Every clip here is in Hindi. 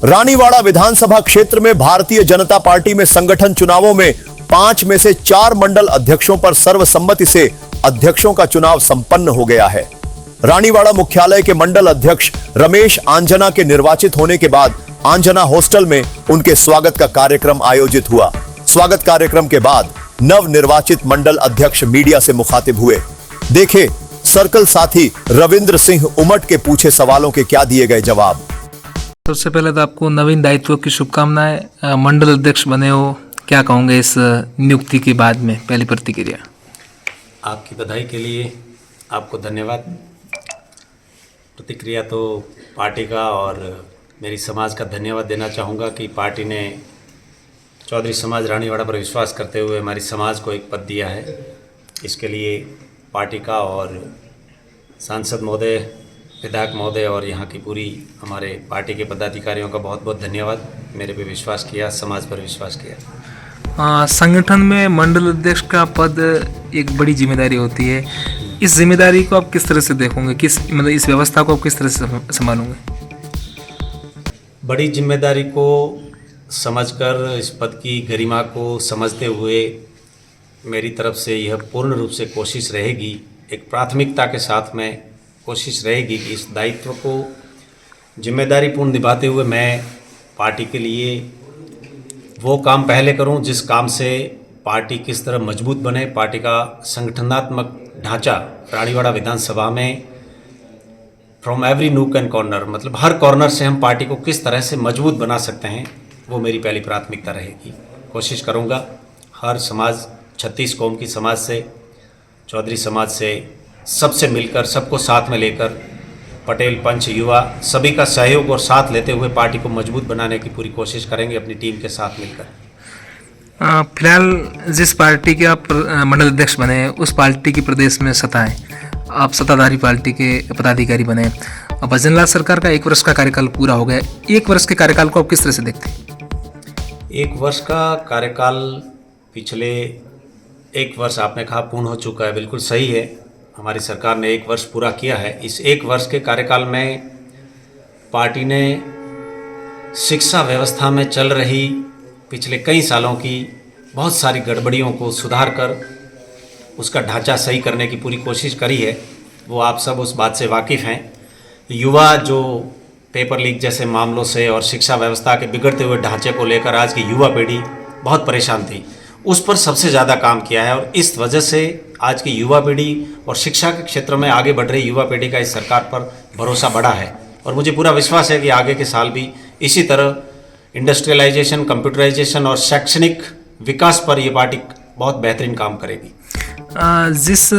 रानीवाड़ा विधानसभा क्षेत्र में भारतीय जनता पार्टी में संगठन चुनावों में 5 में से 4 मंडल अध्यक्षों पर सर्वसम्मति से अध्यक्षों का चुनाव संपन्न हो गया है। रानीवाड़ा मुख्यालय के मंडल अध्यक्ष रमेश आंजना के निर्वाचित होने के बाद आंजना हॉस्टल में उनके स्वागत का कार्यक्रम आयोजित हुआ। स्वागत कार्यक्रम के बाद नव निर्वाचित मंडल अध्यक्ष मीडिया से मुखातिब हुए। देखे सर्कल साथी रविंद्र सिंह उमट के पूछे सवालों के क्या दिए गए जवाब। सबसे पहले तो आपको नवीन दायित्व की शुभकामनाएं। मंडल अध्यक्ष बने हो, क्या कहोगे इस नियुक्ति के बाद में? पहली प्रतिक्रिया। आपकी बधाई के लिए आपको धन्यवाद। प्रतिक्रिया तो पार्टी का और मेरी समाज का धन्यवाद देना चाहूँगा कि पार्टी ने चौधरी समाज रानीवाड़ा पर विश्वास करते हुए हमारी समाज को एक पद दिया है। इसके लिए पार्टी का और सांसद महोदय, विधायक महोदय और यहाँ की पूरी हमारे पार्टी के पदाधिकारियों का बहुत बहुत धन्यवाद। मेरे पे विश्वास किया, समाज पर विश्वास किया। संगठन में मंडल अध्यक्ष का पद एक बड़ी जिम्मेदारी होती है। इस जिम्मेदारी को आप किस तरह से देखोगे? मतलब इस व्यवस्था को आप किस तरह से संभालोगे? बड़ी जिम्मेदारी को समझकर इस पद की गरिमा को समझते हुए मेरी तरफ से यह पूर्ण रूप से कोशिश रहेगी, एक प्राथमिकता के साथ में कोशिश रहेगी कि इस दायित्व को जिम्मेदारीपूर्ण निभाते हुए मैं पार्टी के लिए वो काम पहले करूं जिस काम से पार्टी किस तरह मजबूत बने, पार्टी का संगठनात्मक ढांचा रानीवाड़ा विधानसभा में from every nook and corner, मतलब हर कॉर्नर से हम पार्टी को किस तरह से मजबूत बना सकते हैं, वो मेरी पहली प्राथमिकता रहेगी। कोशिश करूंगा हर समाज, 36 कौम की समाज से, चौधरी समाज से, सबसे मिलकर, सबको साथ में लेकर, पटेल, पंच, युवा सभी का सहयोग और साथ लेते हुए पार्टी को मजबूत बनाने की पूरी कोशिश करेंगे अपनी टीम के साथ मिलकर। फिलहाल जिस पार्टी के आप मंडल अध्यक्ष बने हैं उस पार्टी की प्रदेश में सत्ता है, आप सत्ताधारी पार्टी के पदाधिकारी बने। भजन लाल सरकार का 1 वर्ष का कार्यकाल पूरा हो गया। 1 वर्ष के कार्यकाल को आप किस तरह से देखते हैं? 1 वर्ष का कार्यकाल पिछले 1 वर्ष आपने कहा पूर्ण हो चुका है, बिल्कुल सही है। हमारी सरकार ने 1 वर्ष पूरा किया है। इस 1 वर्ष के कार्यकाल में पार्टी ने शिक्षा व्यवस्था में चल रही पिछले कई सालों की बहुत सारी गड़बड़ियों को सुधार कर उसका ढांचा सही करने की पूरी कोशिश करी है। वो आप सब उस बात से वाकिफ़ हैं। युवा जो पेपर लीक जैसे मामलों से और शिक्षा व्यवस्था के बिगड़ते हुए ढांचे को लेकर आज की युवा पीढ़ी बहुत परेशान थी, उस पर सबसे ज़्यादा काम किया है और इस वजह से आज की युवा पीढ़ी और शिक्षा के क्षेत्र में आगे बढ़ रही युवा पीढ़ी का इस सरकार पर भरोसा बढ़ा है। और मुझे पूरा विश्वास है कि आगे के साल भी इसी तरह इंडस्ट्रियलाइजेशन, कंप्यूटराइजेशन और शैक्षणिक विकास पर ये पार्टी बहुत बेहतरीन काम करेगी। जिस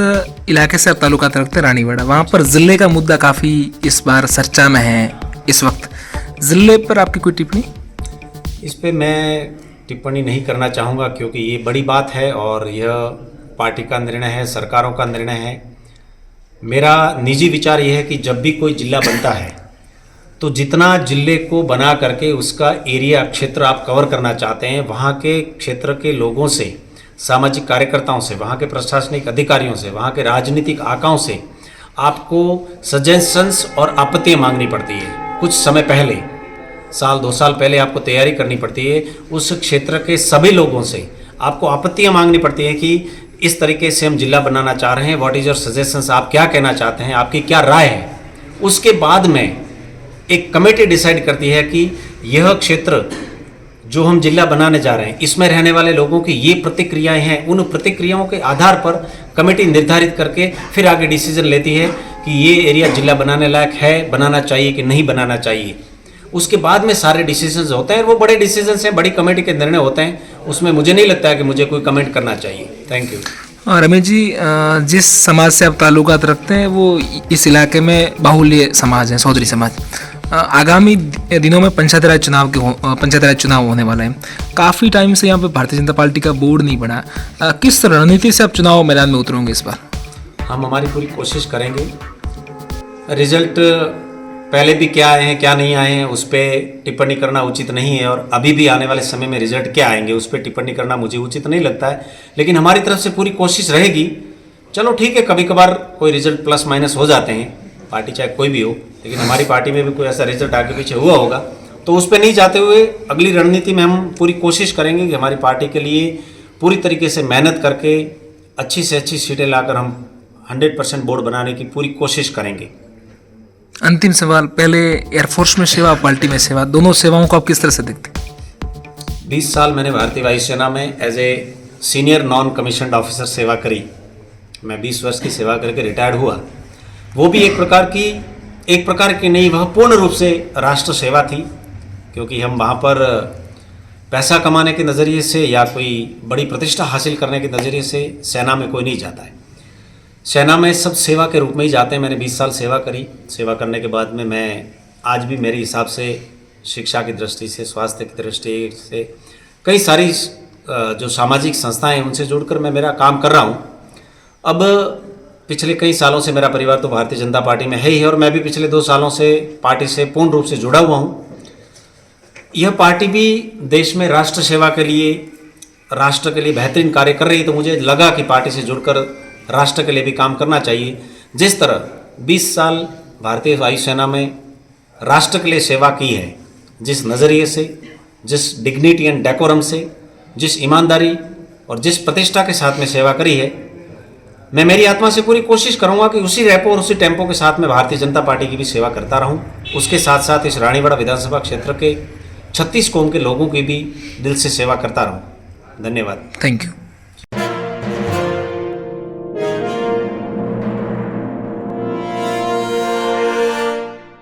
इलाके से आप ताल्लुकात रखते हैं रानीवाड़ा, वहाँ पर ज़िले का मुद्दा काफ़ी इस बार चर्चा में है इस वक्त। ज़िले पर आपकी कोई टिप्पणी? इस पे मैं टिप्पणी नहीं करना चाहूँगा क्योंकि ये बड़ी बात है और यह पार्टी का निर्णय है, सरकारों का निर्णय है। मेरा निजी विचार यह है कि जब भी कोई जिला बनता है तो जितना जिले को बना करके उसका एरिया, क्षेत्र आप कवर करना चाहते हैं, वहाँ के क्षेत्र के लोगों से, सामाजिक कार्यकर्ताओं से, वहाँ के प्रशासनिक अधिकारियों से, वहाँ के राजनीतिक आकाओं से आपको सजेशंस और आपत्तियाँ मांगनी पड़ती है। कुछ समय पहले, 1-2 साल पहले आपको तैयारी करनी पड़ती है। उस क्षेत्र के सभी लोगों से आपको आपत्तियां मांगनी पड़ती है कि इस तरीके से हम जिला बनाना चाह रहे हैं, व्हाट इज योर सजेशंस, आप क्या कहना चाहते हैं, आपकी क्या राय है। उसके बाद में एक कमेटी डिसाइड करती है कि यह क्षेत्र जो हम जिला बनाने जा रहे हैं इसमें रहने वाले लोगों की ये प्रतिक्रियाएं हैं। उन प्रतिक्रियाओं के आधार पर कमेटी निर्धारित करके फिर आगे डिसीजन लेती है कि ये एरिया जिला बनाने लायक है, बनाना चाहिए कि नहीं बनाना चाहिए। उसके बाद में सारे डिसीजंस होते हैं, वो बड़े डिसीजंस हैं, बड़ी कमेटी के निर्णय होते हैं, उसमें मुझे नहीं लगता है कि मुझे कोई कमेंट करना चाहिए। Thank you. रमेश जी, जिस समाज से आप ताल्लुकात रखते हैं वो इस इलाके में बाहुल्य समाज है, चौधरी समाज। आगामी दिनों में पंचायत राज चुनाव होने वाला है। काफ़ी टाइम से यहाँ पे भारतीय जनता पार्टी का बोर्ड नहीं बना। किस रणनीति से आप चुनाव मैदान में उतरोगे इस बार? हम हमारी पूरी कोशिश करेंगे। रिजल्ट पहले भी क्या आए हैं, क्या नहीं आए हैं, उस पर टिप्पणी करना उचित नहीं है और अभी भी आने वाले समय में रिजल्ट क्या आएंगे उस पर टिप्पणी करना मुझे उचित नहीं लगता है। लेकिन हमारी तरफ से पूरी कोशिश रहेगी। चलो ठीक है, कभी कभार कोई रिजल्ट प्लस माइनस हो जाते हैं, पार्टी चाहे कोई भी हो, लेकिन हमारी पार्टी में भी कोई ऐसा रिजल्ट आगे पीछे हुआ होगा, तो उस पर नहीं जाते हुए अगली रणनीति में हम पूरी कोशिश करेंगे कि हमारी पार्टी के लिए पूरी तरीके से मेहनत करके अच्छी से अच्छी सीटें लाकर हम 100% बोर्ड बनाने की पूरी कोशिश करेंगे। अंतिम सवाल, पहले एयरफोर्स में सेवा, पार्टी में सेवा, दोनों सेवाओं को आप किस तरह से देखते हैं? 20 साल मैंने भारतीय वायुसेना में as a senior non commissioned officer सेवा करी। मैं 20 वर्ष की सेवा करके रिटायर्ड हुआ। वो भी एक प्रकार की नहीं, वह पूर्ण रूप से राष्ट्र सेवा थी, क्योंकि हम वहाँ पर पैसा कमाने के नज़रिए से या कोई बड़ी प्रतिष्ठा हासिल करने के नज़रिए से सेना में कोई नहीं जाता है। सेना में सब सेवा के रूप में ही जाते हैं। मैंने 20 साल सेवा करी। सेवा करने के बाद में मैं आज भी मेरे हिसाब से शिक्षा की दृष्टि से, स्वास्थ्य की दृष्टि से, कई सारी जो सामाजिक संस्थाएं हैं उनसे जुड़कर मैं मेरा काम कर रहा हूँ। अब पिछले कई सालों से मेरा परिवार तो भारतीय जनता पार्टी में है ही है, और मैं भी पिछले 2 सालों से पार्टी से पूर्ण रूप से जुड़ा हुआ हूँ। यह पार्टी भी देश में राष्ट्र सेवा के लिए, राष्ट्र के लिए बेहतरीन कार्य कर रही है, तो मुझे लगा कि पार्टी से जुड़कर राष्ट्र के लिए भी काम करना चाहिए। जिस तरह 20 साल भारतीय वायुसेना में राष्ट्र के लिए सेवा की है, जिस नज़रिए से, जिस डिग्निटी एंड डेकोरम से, जिस ईमानदारी और जिस प्रतिष्ठा के साथ में सेवा करी है, मैं मेरी आत्मा से पूरी कोशिश करूंगा कि उसी रैपो और उसी टेम्पो के साथ में भारतीय जनता पार्टी की भी सेवा करता रहूं। उसके साथ साथ इस रानीवाड़ा विधानसभा क्षेत्र के 36 कौम के लोगों की भी दिल से सेवा करता रहूं। धन्यवाद। Thank you.